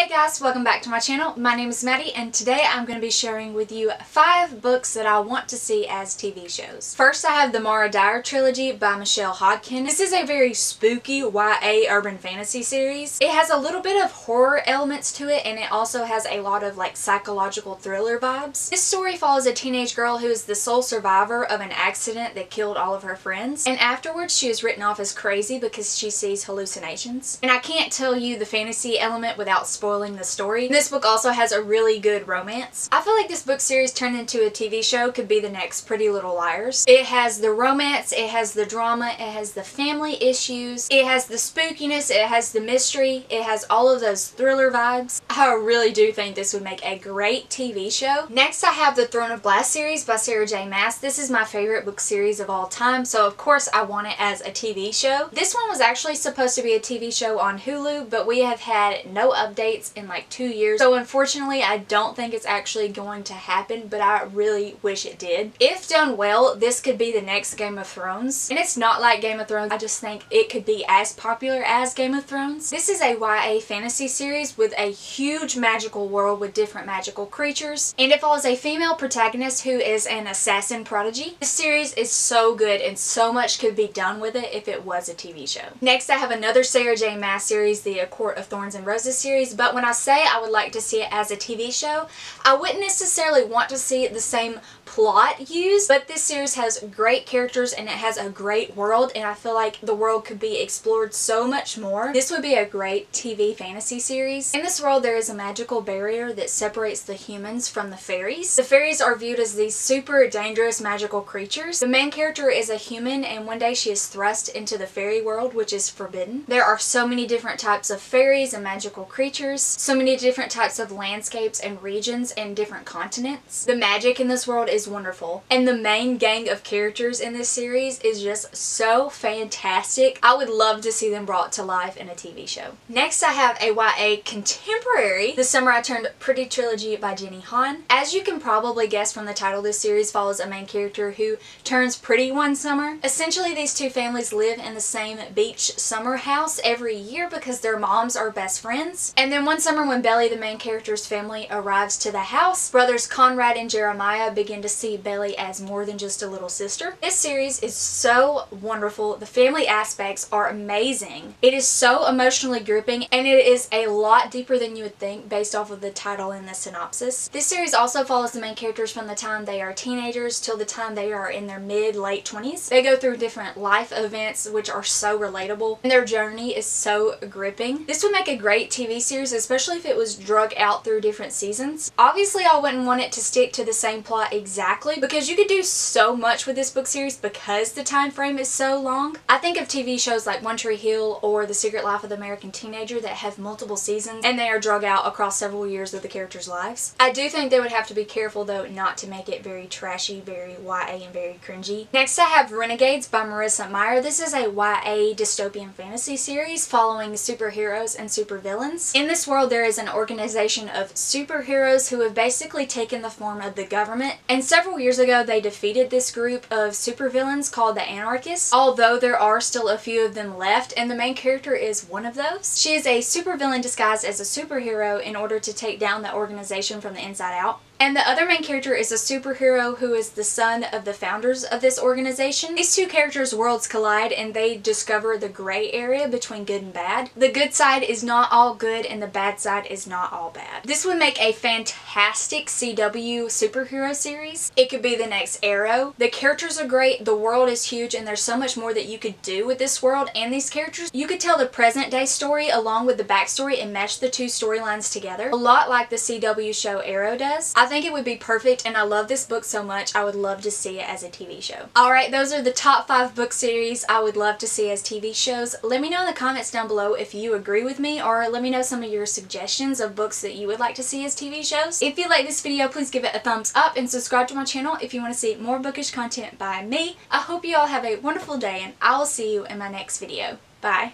Hey guys, welcome back to my channel. My name is Maddie and today I'm going to be sharing with you 5 books that I want to see as TV shows. First I have the Mara Dyer trilogy by Michelle Hodkin. This is a very spooky YA urban fantasy series. It has a little bit of horror elements to it and it also has a lot of psychological thriller vibes. This story follows a teenage girl who is the sole survivor of an accident that killed all of her friends, and afterwards she is written off as crazy because she sees hallucinations. And I can't tell you the fantasy element without spoiling the story. This book also has a really good romance. I feel like this book series turned into a TV show could be the next Pretty Little Liars. It has the romance, it has the drama, it has the family issues, it has the spookiness, it has the mystery, it has all of those thriller vibes. I really do think this would make a great TV show. Next I have the Throne of Glass series by Sarah J Maas. This is my favorite book series of all time, so of course I want it as a TV show. This one was actually supposed to be a TV show on Hulu, but we have had no updates in like 2 years, so unfortunately I don't think it's actually going to happen, but I really wish it did. If done well, this could be the next Game of Thrones, and it's not like Game of Thrones. I just think it could be as popular as Game of Thrones. This is a YA fantasy series with a huge magical world with different magical creatures, and it follows a female protagonist who is an assassin prodigy. This series is so good and so much could be done with it if it was a TV show. Next I have another Sarah J Maas series, the A Court of Thorns and Roses series, but when I say I would like to see it as a TV show, I wouldn't necessarily want to see the same plot used, but this series has great characters and it has a great world, and I feel like the world could be explored so much more. This would be a great TV fantasy series. In this world there is a magical barrier that separates the humans from the fairies. The fairies are viewed as these super dangerous magical creatures. The main character is a human and one day she is thrust into the fairy world, which is forbidden. There are so many different types of fairies and magical creatures, so many different types of landscapes and regions and different continents. The magic in this world is wonderful, and the main gang of characters in this series is just so fantastic. I would love to see them brought to life in a TV show. Next I have a YA contemporary, The Summer I Turned Pretty trilogy by Jenny Han. As you can probably guess from the title, this series follows a main character who turns pretty one summer. Essentially these two families live in the same beach summer house every year because their moms are best friends, and then one summer when Belly, the main character's family, arrives to the house, brothers Conrad and Jeremiah begin to see Belly as more than just a little sister. This series is so wonderful. The family aspects are amazing. It is so emotionally gripping and it is a lot deeper than you would think based off of the title and the synopsis. This series also follows the main characters from the time they are teenagers till the time they are in their mid-late 20s. They go through different life events which are so relatable and their journey is so gripping. This would make a great TV series, especially if it was drug out through different seasons. Obviously I wouldn't want it to stick to the same plot exactly because you could do so much with this book series because the time frame is so long. I think of TV shows like One Tree Hill or The Secret Life of the American Teenager that have multiple seasons and they are drug out across several years of the characters' lives. I do think they would have to be careful though not to make it very trashy, very YA and very cringy. Next I have Renegades by Marissa Meyer. This is a YA dystopian fantasy series following superheroes and supervillains. In this world there is an organization of superheroes who have basically taken the form of the government, and several years ago they defeated this group of supervillains called the Anarchists, although there are still a few of them left, and the main character is one of those. She is a supervillain disguised as a superhero in order to take down the organization from the inside out. And the other main character is a superhero who is the son of the founders of this organization. These two characters' worlds collide and they discover the gray area between good and bad. The good side is not all good and the bad side is not all bad. This would make a fantastic CW superhero series. It could be the next Arrow. The characters are great, the world is huge, and there's so much more that you could do with this world and these characters. You could tell the present day story along with the backstory and mesh the two storylines together, a lot like the CW show Arrow does. I think it would be perfect and I love this book so much. I would love to see it as a TV show. Alright, those are the top 5 book series I would love to see as TV shows. Let me know in the comments down below if you agree with me, or let me know some of your suggestions of books that you would like to see as TV shows. If you like this video, please give it a thumbs up and subscribe to my channel if you want to see more bookish content by me. I hope you all have a wonderful day and I will see you in my next video. Bye.